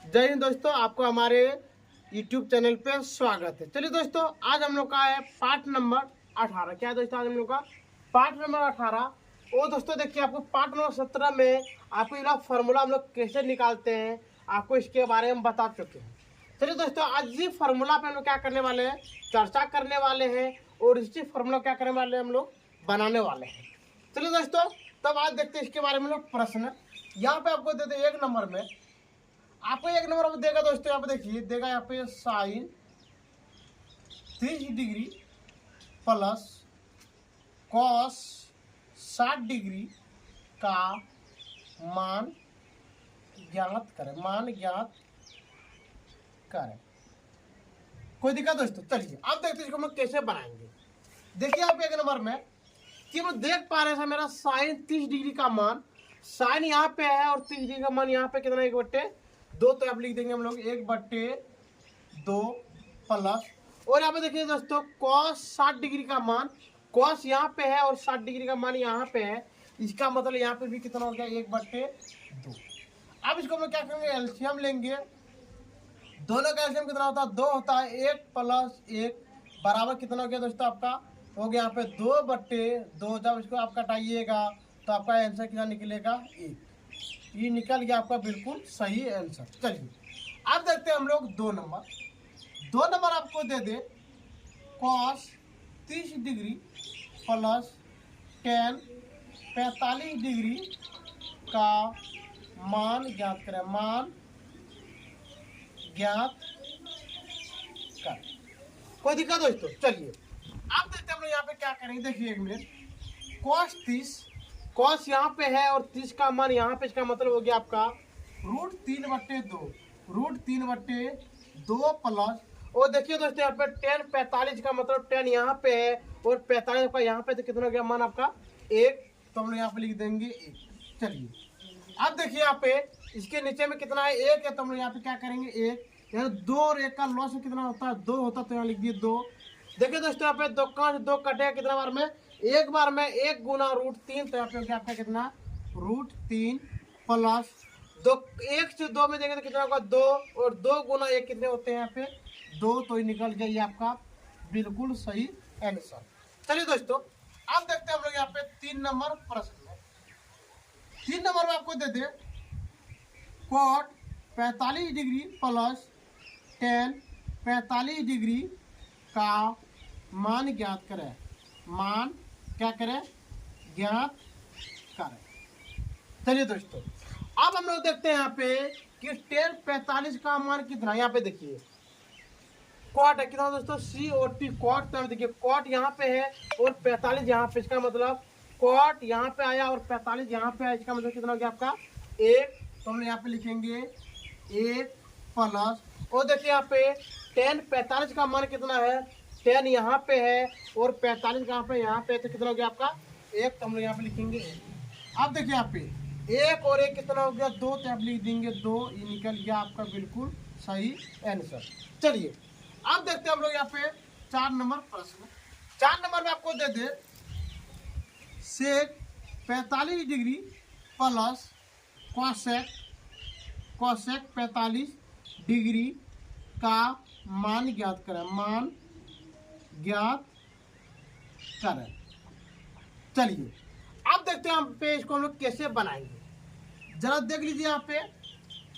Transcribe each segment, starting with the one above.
जय हिंद दोस्तों, आपको हमारे YouTube चैनल पे स्वागत है। चलिए दोस्तों, आज हम लोग का है पार्ट नंबर 18। क्या है दोस्तों, आज हम लोग का पार्ट नंबर 18। वो दोस्तों देखिए, आपको पार्ट नंबर 17 में आपको ये फार्मूला हम लोग कैसे निकालते हैं, आपको इसके बारे में बता चुके हैं। चलिए दोस्तों, आज इसी फार्मूला पे हम लोग क्या करने वाले हैं, चर्चा करने वाले हैं और इसी फार्मूला क्या करने वाले हैं, हम लोग बनाने वाले हैं। चलिए दोस्तों, तब आज देखते हैं इसके बारे में लोग प्रश्न। यहाँ पे आपको देते 1 नंबर में, आपको 1 नंबर में देगा दोस्तों। यहाँ पे देखिए, देगा यहाँ पे sine 30 degree plus cos 60 degree का मान ज्ञात करें। कोई दिक्कत दोस्तों? चलिए अब देखते हैं इसको हम लोग कैसे बनाएंगे। देखिए आप 1 नंबर में कि हम देख पा रहे हैं, मेरा साइन 30 डिग्री का मान, साइन यहाँ पे है और 30 डिग्री का मान यहाँ पे कितना, 1/2। तो आप लिख देंगे हम लोग 1/2 प्लस, और यहाँ पे देखिए दोस्तों कॉस 60 डिग्री का मान, कॉस यहाँ पे है और 60 डिग्री का मान यहाँ पे है। इसका मतलब यहाँ पे भी कितना हो गया, 1/2। अब इसको हम क्या करेंगे, एलसीएम लेंगे। दोनों का एलसीएम कितना होता है, 2 होता है। 1 + 1 बराबर कितना हो गया दोस्तों, आपका हो गया यहाँ पे 2/2। जब इसको आप कटाइएगा तो आपका आंसर कितना निकलेगा, 1। ये निकल गया आपका बिल्कुल सही आंसर। चलिए अब देखते हैं हम लोग 2 नंबर। 2 नंबर आपको दे दे cos 30 degree plus tan 45 degree का मान ज्ञात करें। मान ज्ञात कर। कोई दिक्कत दोस्तों? चलिए अब देखते हैं हम लोग यहाँ पे क्या करेंगे। देखिए 1 मिनट, कॉस 30, कॉस यहाँ पे है और 30 का मान यहाँ पे, इसका मतलब हो गया आपका √3/2। √3/2 प्लस, और देखिए दोस्तों यहाँ पे टेन 45 का मतलब टेन यहाँ पे है और 45 का यहाँ पे, तो कितना हो गया मान आपका 1। तो हम लोग यहाँ पे लिख देंगे 1। चलिए अब देखिए यहाँ पे इसके नीचे में कितना है, 1 है। तो हम लोग यहाँ पे क्या करेंगे, 1 यानी 2 और 1 का लॉस कितना होता है, 2 होता है। तो यहाँ लिख दिए 2। देखिए दोस्तों यहाँ पे 2 का 2 कटेगा कितना बार में, 1 बार में 1 गुना √3। तो यहाँ पे आपका कितना, √3 प्लस 2, 1 से 2 में देंगे तो कितना होगा 2, और 2 गुना 1 कितने होते हैं यहाँ पे 2। तो ये निकल गया ये आपका बिल्कुल सही आंसर। चलिए दोस्तों अब देखते हैं हम लोग यहाँ पे 3 नंबर प्रश्न में। 3 नंबर में आपको दे दे cot 45 degree plus tan 45 degree का मान ज्ञात करें। मान क्या करें, ज्ञात करें। चलिए दोस्तों अब हम लोग देखते हैं यहाँ पे कि टेन 45 का मान कितना। यहाँ पे देखिए कॉट है कितना दोस्तों, COT कॉट। तो देखिए कॉट यहाँ पे है और 45 यहाँ पे, इसका मतलब कॉट यहाँ पे आया और 45 यहाँ पे आया। इसका मतलब कितना हो गया आपका 1। तो हम यहाँ पे लिखेंगे 1 प्लस, और देखिए यहाँ पे टेन 45 का मान कितना है, 10 यहाँ पे है और 45 कहाँ पे, यहाँ पे। तो कितना हो गया आपका 1। तो हम लोग यहाँ पे लिखेंगे 1। अब देखिए यहाँ पे 1 और 1 कितना हो गया, 2। तो आप लिख देंगे 2। ये निकल गया आपका बिल्कुल सही आंसर। चलिए अब देखते हैं हम लोग यहाँ पे 4 नंबर प्रश्न। 4 नंबर में आपको दे दे सेक 45 डिग्री प्लस कॉसेक 45 डिग्री का मान ज्ञात करें। मान ज्ञात करें। चलिए अब देखते हैं हम पे इसको हम लोग कैसे बनाएंगे। जरा देख लीजिए यहाँ पे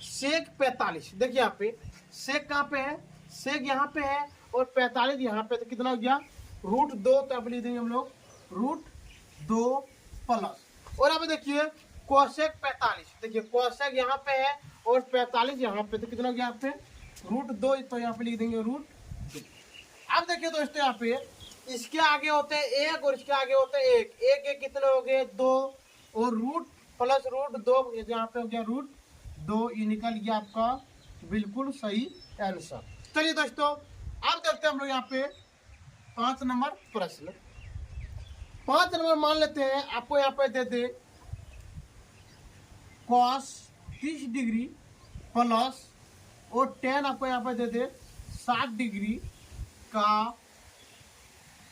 सेक 45, देखिए यहाँ पे सेक कहाँ पे है, सेक यहाँ पे है और 45 यहाँ पे। तो कितना हो गया √2। तो आप लिख देंगे हम लोग √2 प्लस, और यहाँ पे देखिए कोसेक 45, देखिए कोसेक यहाँ पे है और 45 यहाँ पे। तो कितना हो गया यहाँ पे √2। तो यहाँ पे लिख देंगे √2। अब देखिए दोस्तों यहाँ पे इसके आगे होते हैं 1 और इसके आगे होते हैं 1, 1 कितने हो गए 2, और रूट प्लस √2 यहाँ पे हो गया √2। ये निकल गया आपका बिल्कुल सही आंसर। चलिए दोस्तों अब देखते हैं हम लोग यहाँ पे 5 नंबर प्रश्न। 5 नंबर मान लेते हैं आपको यहाँ पे दे दे कॉस 30 डिग्री प्लस, और 10 आपको यहाँ पे दे दे 60 डिग्री का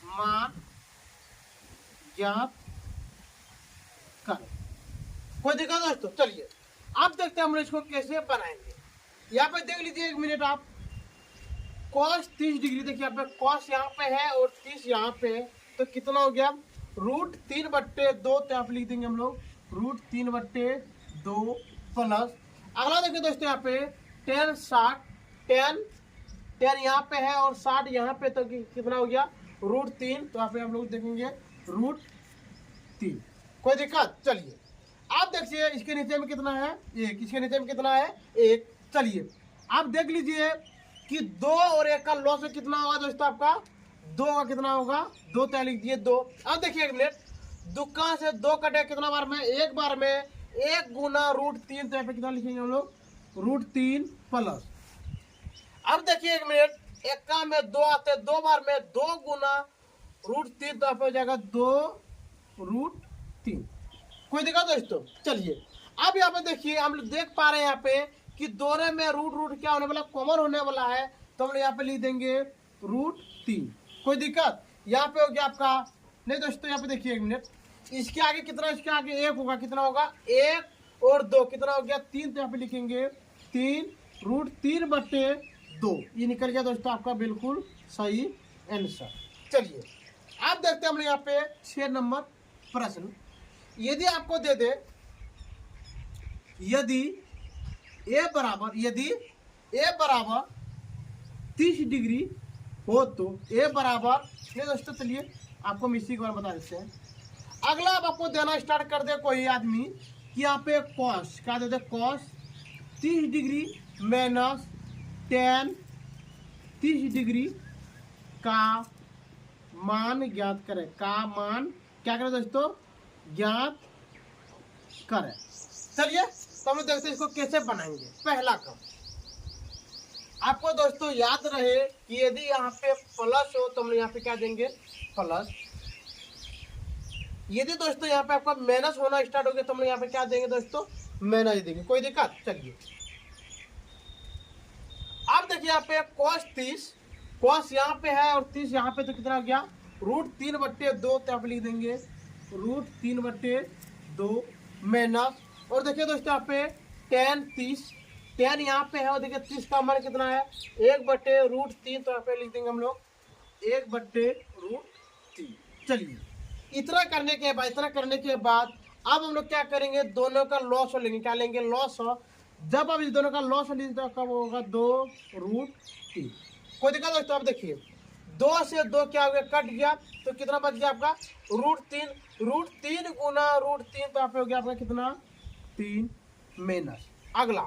मान ज्ञात करें। कोई दिक्कत दोस्तों? चलिए अब देखते हैं हम लोग इसको कैसे बनाएंगे। यहाँ पे देख लीजिए 1 मिनट आप, cos 30 डिग्री, देखिए यहाँ पे cos यहाँ पे है और 30 यहाँ पे है, तो कितना हो गया √3/2, तो आप लिख देंगे हम लोग √3/2 प्लस। अगला देखिए दोस्तों यहाँ पे tan 60, tan यहाँ पे है और 60 यहाँ पे, तो कितना हो गया √3, तो यहाँ पे हम लोग देखेंगे √3। कोई दिक्कत? चलिए आप देखिए इसके नीचे में कितना है 1, इसके नीचे में कितना है 1। चलिए आप देख लीजिए कि 2 और 1 का लॉस में कितना होगा दोस्तों, आपका 2 का कितना होगा 2, तय लिख दिए 2। अब देखिए 1 मिनट, दुक्का से 2 कटे कितना बार में, एक बार में, 1 गुना √3, तो यहाँ पे कितना लिखेंगे हम लोग √3 प्लस। अब देखिए 1 मिनट, 1 का में 2 आते हैं, 2 बार में 2 गुना √3, तो यहाँ पे हो जाएगा 2√3। कोई दिक्कत दोस्तों? चलिए अब यहाँ पे देखिए हम लोग देख पा रहे हैं यहाँ पे कि दोनों में रूट क्या होने वाला, कॉमन होने वाला है, तो हम लोग यहाँ पे लिख देंगे √3। कोई दिक्कत? यहाँ पे हो गया आपका, नहीं दोस्तों यहाँ पे देखिए 1 मिनट, इसके आगे कितना, इसके आगे 1 होगा, कितना होगा 1 और 2 कितना हो गया 3, तो यहाँ पे लिखेंगे 3√3/2, ये निकल गया दोस्तों आपका बिल्कुल सही आंसर। चलिए आप देखते हैं हम लोग यहाँ पे 6 नंबर प्रश्न। यदि आपको दे दे, यदि a बराबर 30 डिग्री हो तो a बराबर, नहीं दोस्तों चलिए आपको हम इसी के बारे में बता देते हैं। अगला अब आपको देना स्टार्ट कर दे कोई आदमी कि यहाँ पे cos क्या दे दे, cos 30 degree minus tan 30 degree का मान ज्ञात करें, का मान क्या करें दोस्तों, ज्ञात करें। चलिए तो हम देखते हैं इसको कैसे बनाएंगे। पहला काम आपको दोस्तों याद रहे कि यदि यहाँ पे प्लस हो तो हम यहाँ पे क्या देंगे प्लस, यदि दोस्तों यहाँ पे आपका माइनस होना स्टार्ट हो गया तो हम यहाँ पे क्या देंगे दोस्तों, माइनस देंगे। कोई दिक्कत? चलिए अब देखिए यहाँ पे cos 30, cos यहाँ पे है और 30 यहाँ पे, तो कितना हो गया √3/2, तो यहाँ पे लिख देंगे √3/2 माइनस, और देखिए दोस्तों यहाँ पे tan 30, tan यहाँ पे है और देखिए 30 का मान कितना है 1/√3, तो यहाँ पे लिख देंगे हम लोग 1/√3। चलिए इतना करने के बाद अब हम लोग क्या करेंगे, दोनों का लॉस हो लेंगे, क्या लेंगे लॉस हो। जब अब इस दोनों का लॉस हो लेंगे तो कब होगा 2√3। कोई दिक्कत दोस्तों? आप देखिए 2 से 2 क्या हो गया, कट गया, तो कितना बच गया आपका √3, √3 गुना √3, तो यहाँ पे हो गया आपका कितना 3 माइनस। अगला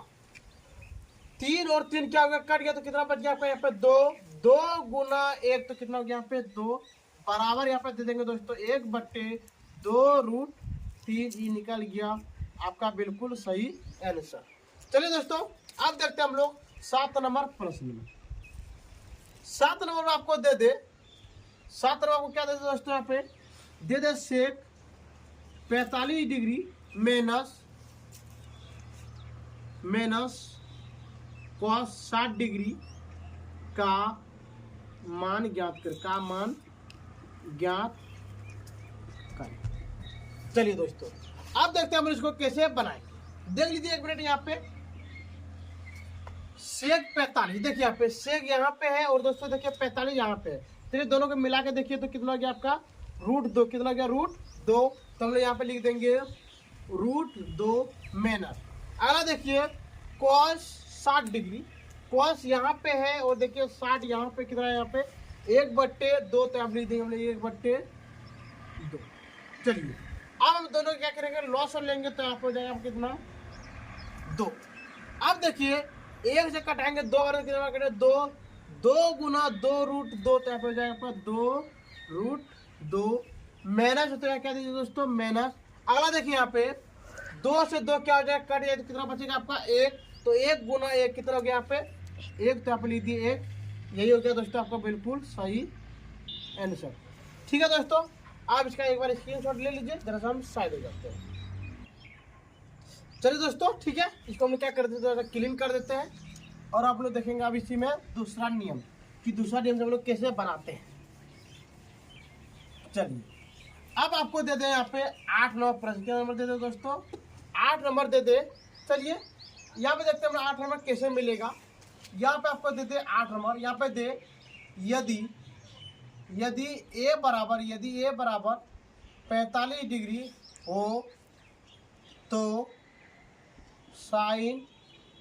3 और 3 क्या हो गया, कट गया, तो कितना बच गया आपका यहाँ पे 2 गुना 1, तो कितना हो गया यहाँ पे 2 बराबर, यहाँ पे दे देंगे दोस्तों 1/2√3, ये निकल गया आपका बिल्कुल सही आंसर। चलिए दोस्तों अब देखते हैं हम लोग 7 नंबर प्रश्न में। 7 नंबर में आपको दे दे, 7 नंबर को क्या दे दे दोस्तों, यहाँ पे दे दे सेक 45 डिग्री माइनस cos 60 डिग्री का मान ज्ञात कर, का मान ज्ञात कर। चलिए दोस्तों अब देखते हैं हम इसको कैसे बनाएं। देख लीजिए 1 मिनट, यहाँ पे सेक 45, देखिए यहाँ पे सेक यहाँ पे है और दोस्तों देखिए 45 यहाँ पे है, तो दोनों को मिला के देखिए तो कितना हो गया आपका √2, कितना हो गया √2, तो हम लोग यहाँ पे लिख देंगे √2 माइनस। अगला देखिए cos 60 डिग्री, cos यहाँ पे है और देखिए 60 यहाँ पे, कितना है यहाँ पे 1/2, तो आप लिख देंगे हम लोग 1/2। चलिए अब हम दोनों क्या करेंगे, लॉस और लेंगे, तो यहाँ पे हो जाएगा कितना 2। अब देखिए 1 से कटाएंगे 2 बार, कितना करेंगे 2 गुना 2√2, तो यहाँ पे हो जाएगा आपका 2√2 माइनस, होता है क्या दीजिए दोस्तों माइनस। अगला देखिए यहाँ पे 2 से 2 क्या हो जाएगा, कट जाए, तो कितना बचेगा आपका 1, तो 1 गुना 1 कितना हो गया यहाँ पे 1, तो यहाँ पे लिख दिए 1, यही हो गया दोस्तों आपका बिल्कुल सही आंसर। ठीक है दोस्तों, आप इसका एक बार स्क्रीनशॉट ले लीजिए, जरा सा हम साइड हो जाते हैं। चलिए दोस्तों ठीक है, इसको हम क्या कर देते हैं, क्लीन कर देते हैं, और आप लोग देखेंगे अब इसी में दूसरा नियम कि दूसरा नियम से हम लोग कैसे बनाते हैं। चलिए अब आपको दे दे यहाँ पे 8 नंबर प्रश्न, क्या नंबर दे दे दोस्तों 8 नंबर दे दे। चलिए यहाँ पे देखते हैं हमें 8 नंबर कैसे मिलेगा। यहाँ पे आपको देते 8 नंबर, यहाँ पे दे यदि यदि ए बराबर 45 डिग्री हो तो sign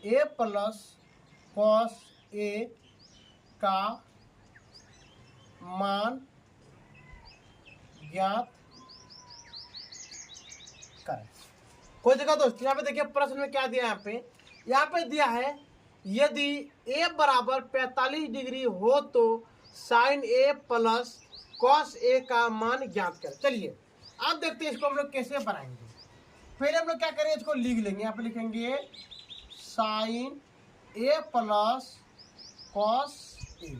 A plus cos A का मान ज्ञात करें। कोई जगह दोस्तों यहाँ पे देखिए प्रश्न में क्या दिया है, यहाँ पे दिया है यदि ए बराबर 45 डिग्री हो तो sign A plus cos A का मान ज्ञात करें। चलिए अब देखते हैं इसको हम लोग कैसे बनाएंगे। पहले हम लोग क्या करेंगे, इसको लिख लेंगे। यहाँ पे लिखेंगे sign A plus cos A.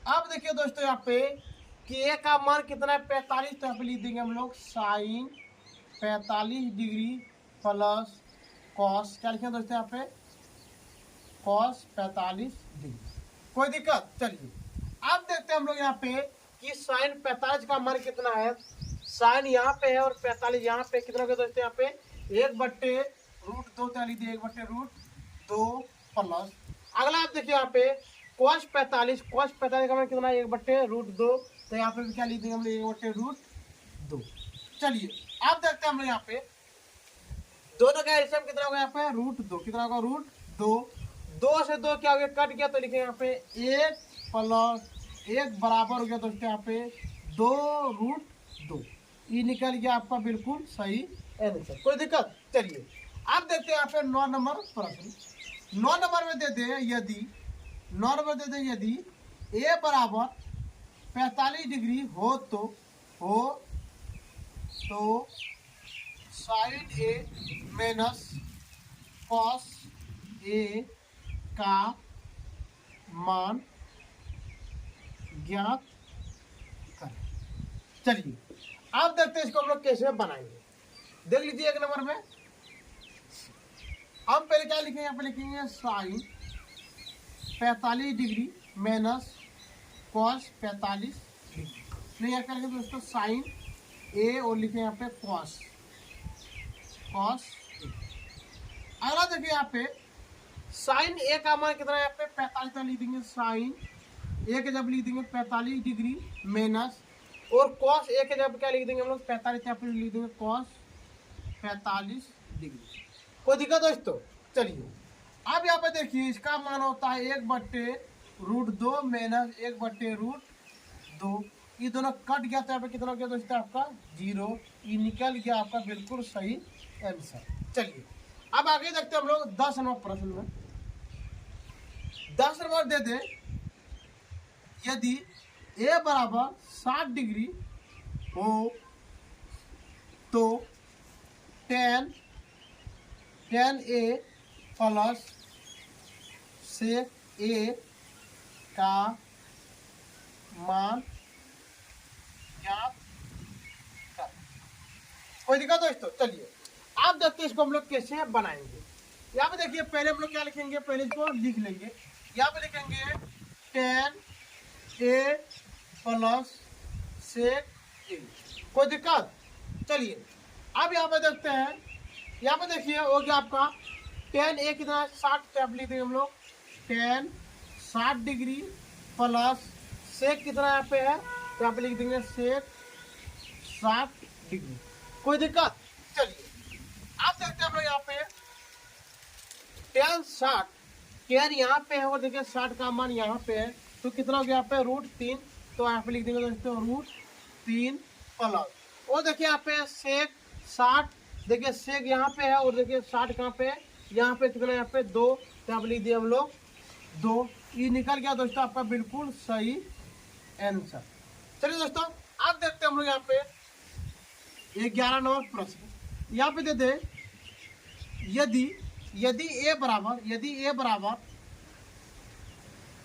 अब देखिए दोस्तों यहाँ पे कि ए का मान कितना है 45, तो यहाँ पे लिख देंगे हम लोग साइन 45 डिग्री प्लस कॉस, क्या लिखेंगे दोस्तों यहाँ पे कॉस 45 डिग्री। कोई दिक्कत? चलिए अब देखते हैं हम लोग यहाँ पे कि साइन 45 का मान कितना है। साइन यहाँ पे है और 45 यहाँ पे, कितना होगा दोस्तों यहाँ पे 1/√2, क्या लिख दिए 1/√2 प्लस। अगला आप देखिए यहाँ पे cos 45 का मान कितना है 1/√2, तो यहाँ पे भी क्या लिख देंगे हम लोग 1/√2। चलिए आप देखते हैं हम लोग यहाँ पे दोनों का एलसीएम कितना होगा यहाँ पे √2, कितना होगा √2। 2 से 2 क्या हो गया कट गया, तो लिखे यहाँ पे 1 प्लस 1 बराबर हो गया दोस्तों यहाँ पे 2√2। ये निकल गया आपका बिल्कुल सही आंसर। कोई दिक्कत? चलिए आप देखते हैं यहाँ पे 9 नंबर प्रश्न। 9 नंबर में दे दे यदि ए बराबर 45 डिग्री हो तो sign A minus cos A का मान ज्ञात करें। चलिए आप देखते हैं इसको हम लोग कैसे बनाएंगे। देख लीजिए 1 नंबर में हम पहले क्या लिखेंगे, यहाँ पे लिखेंगे sine 45 degree minus cos 45 degree. यहाँ करेंगे दोस्तों साइन ए और लिखे यहाँ पे कॉस ए। अगला देखिए यहाँ पे साइन ए का मान कितना है यहाँ पे 45, लिख देंगे साइन ए के जब लिख देंगे 45 डिग्री माइनस और कॉस ए के जब क्या लिख देंगे हम लोग 45, यहाँ पे लिख देंगे कॉस 45 डिग्री। कोई दिक्कत दोस्तों? चलिए अब यहाँ पे देखिए इसका मान होता है 1/√2 माइनस 1/√2। ये दोनों कट गया तो यहाँ पे कितना हो गया दोस्तों आपका 0। ये निकल गया आपका बिल्कुल सही आंसर। चलिए अब आगे देखते हैं हम लोग 10 नंबर प्रश्न में। 10 नंबर दे दे यदि ए बराबर 60 डिग्री हो तो tan ए प्लस sec ए का मान ज्ञात कर। कोई दिक्कत दोस्तों? चलिए आप देखते हैं इसको हम लोग कैसे बनाएंगे। यहाँ पे देखिए पहले हम लोग क्या लिखेंगे, पहले इसको लिख लेंगे। यहाँ पे लिखेंगे tan ए प्लस sec ए। कोई दिक्कत? चलिए अब यहाँ पे देखते हैं, यहाँ पे देखिए हो गया आपका tan ए कितना 60, तो लिख देंगे हम लोग tan 60 डिग्री प्लस sec कितना यहाँ पे है, तो यहाँ पे लिख देंगे sec 60 डिग्री। कोई दिक्कत? चलिए आप देखते हैं हम लोग यहाँ पे tan 60, tan यहाँ पे है और देखिए 60 का मान यहाँ पे है, तो कितना हो गया यहाँ पे √3, तो यहाँ पे लिख देंगे दोस्तों √3 प्लस और देखिए यहाँ पे sec 60, देखिए sec यहाँ पे है और देखिए 60 कहाँ पे है, यहाँ पे कितना यहाँ पे 2, तो यहाँ पे लिख दिया हम लोग 2। ये निकल गया दोस्तों आपका बिल्कुल सही आंसर। चलिए दोस्तों आप देखते हैं हम लोग यहाँ पे 11 नंबर प्रश्न। यहाँ पे दे दे यदि ए बराबर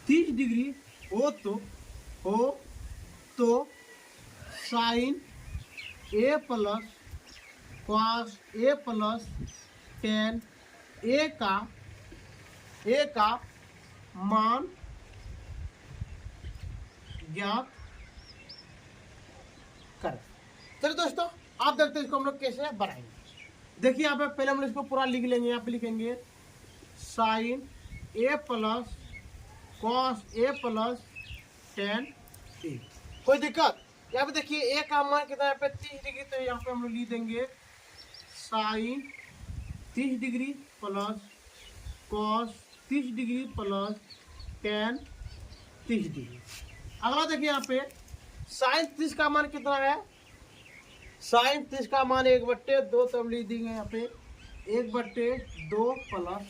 30 डिग्री हो तो sign A plus cos A plus tan ए का मान ज्ञात करें। चलिए दोस्तों आप देखते हैं इसको हम लोग कैसे बनाएंगे। देखिए यहाँ पे पहले हम इसको पूरा लिख लेंगे। यहाँ पे लिखेंगे sign A plus cos A plus ten ए। कोई दिक्कत? यहाँ पे देखिए ए का मान कितना है, यहाँ पे 30 डिग्री, तो यहाँ पे हम लोग लिख देंगे sine 30 degree plus cos 30 degree plus ten 30 degree. अगला देखिए यहाँ पे साइन 30 का मान कितना है, साइन 30 का मान 1/2, तो हम लिख देंगे यहाँ पे 1/2 प्लस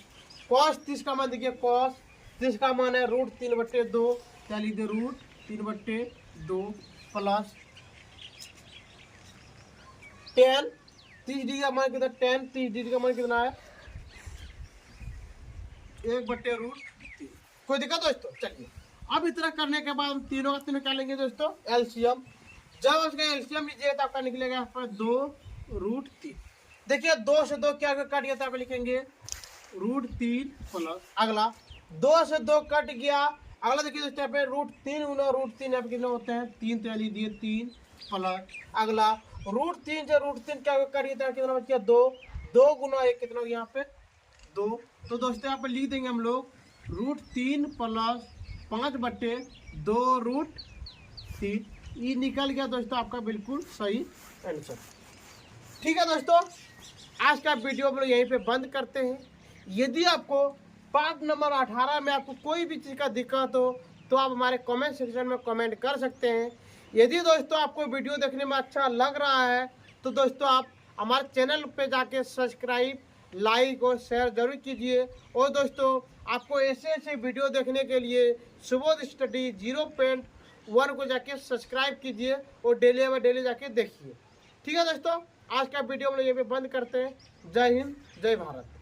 कॉस 30 का मान, देखिए कॉस 30 का मान है √3/2, क्या लिख दे √3/2 प्लस टेन 30 डिग्री का मान कितना, टेन 30 डिग्री का मान कितना है 1/√3। कोई दिक्कत दोस्तों? चलिए अब इतना करने के बाद हम तीनों का तीनों क्या लेंगे दोस्तों, एलसीएम। जब उसका एलसीएम लीजिएगा तो आपका निकलेगा यहाँ पर 2√3। देखिए 2 से 2 क्या कट गया, तो आप लिखेंगे √3 प्लस, अगला 2 से 2 कट गया, अगला देखिए दोस्तों यहाँ पे √3 गुना √3 यहाँ पे कितना होते हैं 3, तो लिख दिए 3 प्लस, अगला √3 से √3 क्या कट गया, तो कितना बच गया 2, 2 गुना 1 कितना यहाँ पे 2, तो दोस्तों यहाँ पे लिख देंगे हम लोग √3 प्लस 5/2√3। ये निकल गया दोस्तों आपका बिल्कुल सही आंसर। ठीक है दोस्तों, आज का वीडियो हम लोग यहीं पे बंद करते हैं। यदि आपको पार्ट नंबर 18 में आपको कोई भी चीज़ का दिक्कत हो तो आप हमारे कमेंट सेक्शन में कमेंट कर सकते हैं। यदि दोस्तों आपको वीडियो देखने में अच्छा लग रहा है तो दोस्तों आप हमारे चैनल पे जाके सब्सक्राइब, लाइक और शेयर जरूर कीजिए। और दोस्तों आपको ऐसे ऐसे वीडियो देखने के लिए सुबोध स्टडी 0.1 को जाके सब्सक्राइब कीजिए और डेली बाय डेली जाके देखिए। ठीक है दोस्तों, आज का वीडियो हम लोग ये पे बंद करते हैं। जय हिंद, जय भारत।